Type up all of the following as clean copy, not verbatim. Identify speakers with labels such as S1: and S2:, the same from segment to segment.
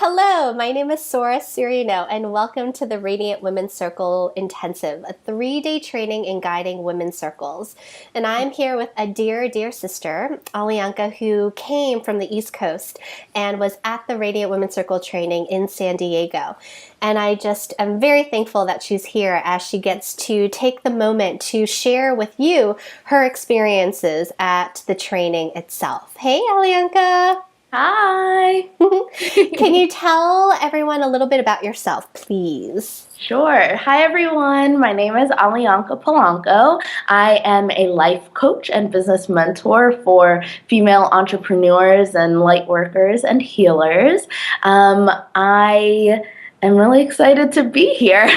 S1: Hello, my name is Sora Cirino, and welcome to the Radiant Women's Circle Intensive, a 3-day training in guiding women's circles. And I'm here with a dear, dear sister, Alionka, who came from the East Coast and was at the Radiant Women's Circle training in San Diego. And I just am very thankful that she's here as she gets to take the moment to share with you her experiences at the training itself. Hey, Alionka!
S2: Hi.
S1: Can you tell everyone a little bit about yourself, please?
S2: Sure. Hi, everyone. My name is Alionka Polanco. I am a life coach and business mentor for female entrepreneurs and light workers and healers. I am really excited to be here.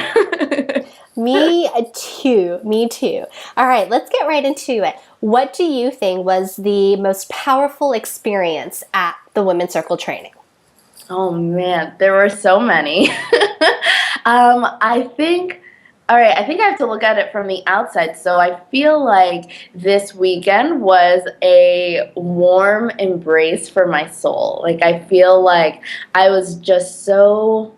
S1: Me too. Me too. All right, let's get right into it. What do you think was the most powerful experience at the Women's Circle training?
S2: Oh man, there were so many. I think I have to look at it from the outside. So I feel like this weekend was a warm embrace for my soul. Like I feel like I was just so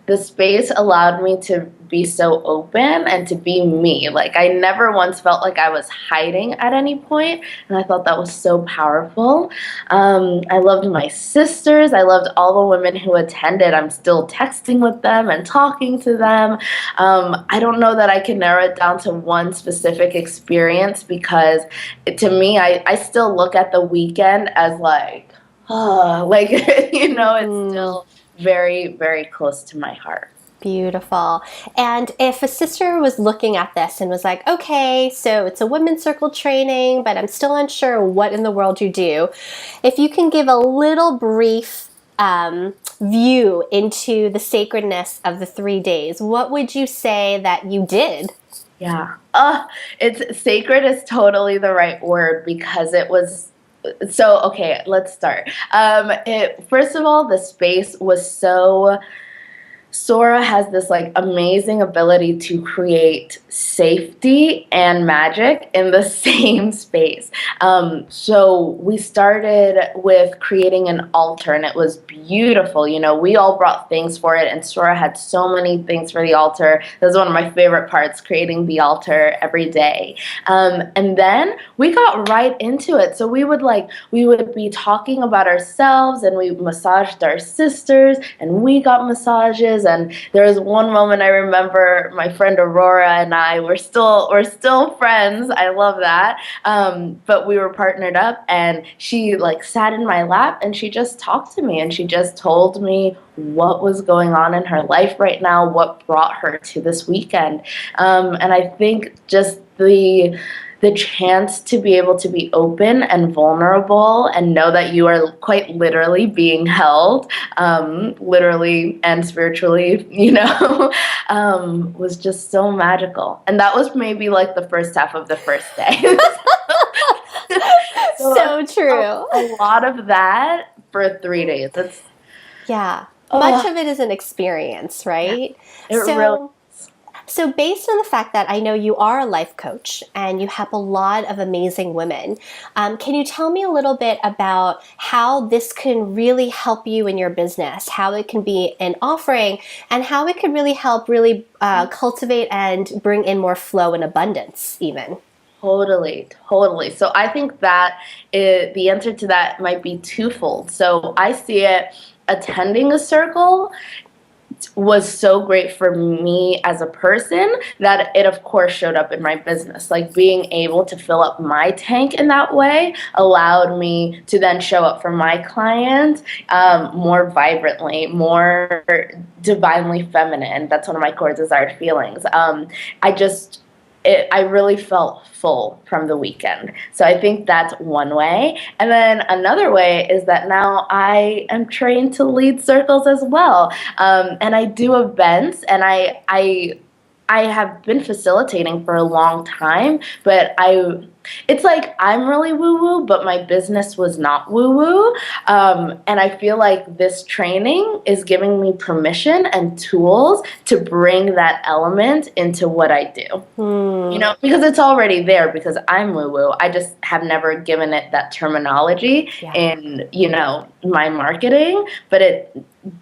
S2: the space allowed me to be so open and to be me. Like I never once felt like I was hiding at any point, and I thought that was so powerful. I loved my sisters. I loved all the women who attended. I'm still texting with them and talking to them. I don't know that I can narrow it down to one specific experience because to me, I still look at the weekend as like, oh, like, it's still very, very close to my heart.
S1: Beautiful. And if a sister was looking at this and was like, okay, so it's a women's circle training, but I'm still unsure what in the world you do, if you can give a little brief view into the sacredness of the 3 days, what would you say that you did?
S2: Yeah. It's sacred is totally the right word because it was so okay, let's start. First of all, the space was so Sora has this like amazing ability to create safety and magic in the same space. So we started with creating an altar, and it was beautiful. You know, we all brought things for it, and Sora had so many things for the altar. That was one of my favorite parts, creating the altar every day. And then we got right into it. So we would be talking about ourselves, and we massaged our sisters, and we got massages. And there was one moment I remember my friend Aurora and I we're still friends. I love that. But we were partnered up, and she like sat in my lap and she just talked to me, and she just told me what was going on in her life right now, what brought her to this weekend. And I think just the chance to be able to be open and vulnerable and know that you are quite literally being held, literally and spiritually, was just so magical. And that was maybe like the first half of the first day.
S1: So true.
S2: A lot of that for 3 days.
S1: Yeah. Much of it is an experience, right?
S2: Yeah, it really.
S1: So based on the fact that I know you are a life coach and you have a lot of amazing women, can you tell me a little bit about how this can really help you in your business, how it can be an offering, and how it can really help cultivate and bring in more flow and abundance even?
S2: Totally, totally. So I think that the answer to that might be twofold. So I see it attending a circle was so great for me as a person that it of course showed up in my business. Like being able to fill up my tank in that way allowed me to then show up for my clients more vibrantly, more divinely feminine. That's one of my core desired feelings. I really felt full from the weekend. So I think that's one way. And then another way is that now I am trained to lead circles as well. And I do events, and I have been facilitating for a long time, but it's like I'm really woo-woo, but my business was not woo-woo. And I feel like this training is giving me permission and tools to bring that element into what I do. Because it's already there because I'm woo-woo. I just have never given it that terminology in, my marketing, but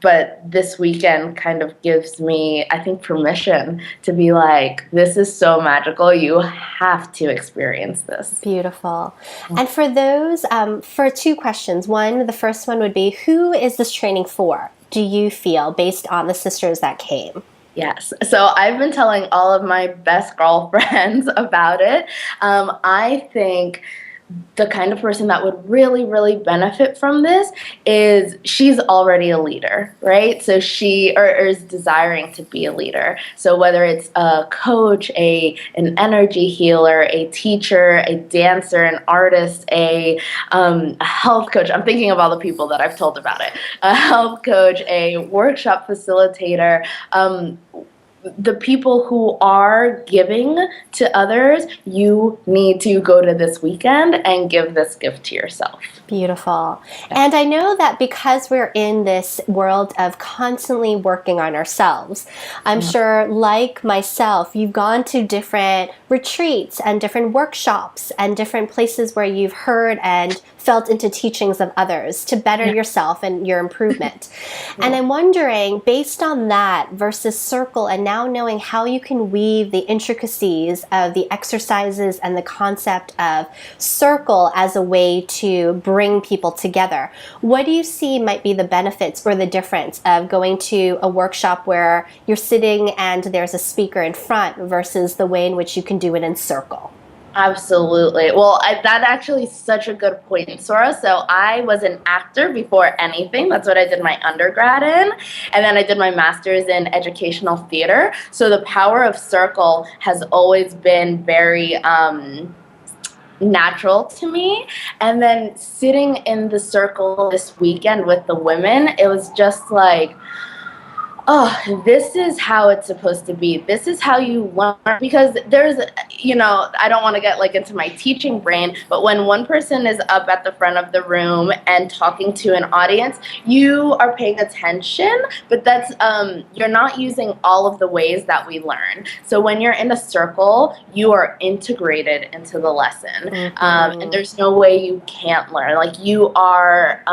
S2: but this weekend kind of gives me, I think, permission to be like, this is so magical. You have to experience this.
S1: Beautiful. And for those, for two questions. One, the first one would be, who is this training for, do you feel, based on the sisters that came?
S2: Yes. So I've been telling all of my best girlfriends about it. I think the kind of person that would really, really benefit from this is she's already a leader, right? So she or is desiring to be a leader. So whether it's a coach, an energy healer, a teacher, a dancer, an artist, a health coach. I'm thinking of all the people that I've told about it. A health coach, a workshop facilitator. The people who are giving to others, you need to go to this weekend and give this gift to yourself.
S1: Beautiful. And I know that because we're in this world of constantly working on ourselves, I'm sure, like myself, you've gone to different retreats and different workshops and different places where you've heard and felt into teachings of others to better yourself and your improvement. And I'm wondering, based on that versus circle, and now knowing how you can weave the intricacies of the exercises and the concept of circle as a way to bring people together, what do you see might be the benefits or the difference of going to a workshop where you're sitting and there's a speaker in front versus the way in which you can do it in circle?
S2: Absolutely. Well, that actually is such a good point, Sora. So I was an actor before anything. That's what I did my undergrad in. And then I did my master's in educational theater. So the power of circle has always been very natural to me. And then sitting in the circle this weekend with the women, it was just like, oh, this is how it's supposed to be. This is how you learn. Because there's, I don't want to get like into my teaching brain, but when one person is up at the front of the room and talking to an audience, you are paying attention, but that's, you're not using all of the ways that we learn. So when you're in a circle, you are integrated into the lesson. And there's no way you can't learn. Like you are,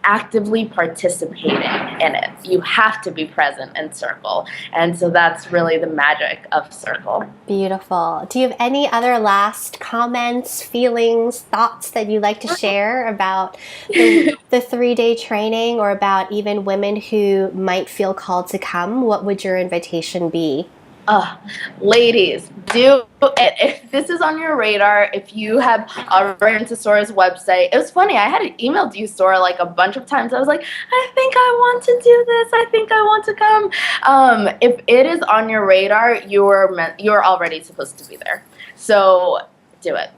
S2: actively participating in it. You have to be present in circle. And so that's really the magic of circle.
S1: Beautiful. Do you have any other last comments, feelings, thoughts that you'd like to share about the 3-day training, or about even women who might feel called to come? What would your invitation be?
S2: Ladies, do it. If this is on your radar, if you have run into Sora's website, it was funny. I had emailed you, Sora, like a bunch of times. I was like, I think I want to do this. I think I want to come. If it is on your radar, you're already supposed to be there. So do it.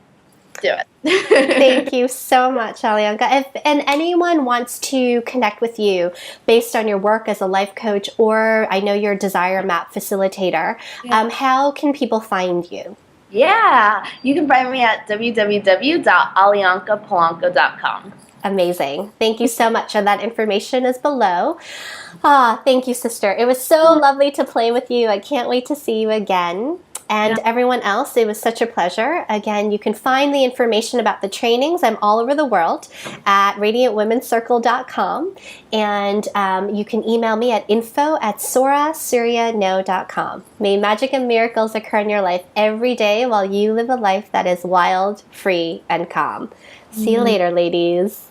S2: Do it.
S1: Thank you so much, Alionka. And anyone wants to connect with you based on your work as a life coach, or I know you're a desire map facilitator, how can people find you?
S2: Yeah, you can find me at www.alionkapolanco.com.
S1: Amazing. Thank you so much. And that information is below. Thank you, sister. It was so lovely to play with you. I can't wait to see you again. And everyone else, it was such a pleasure. Again, you can find the information about the trainings. I'm all over the world at radiantwomencircle.com. And you can email me at info@sorasyriano.com. May magic and miracles occur in your life every day while you live a life that is wild, free, and calm. See you later, ladies.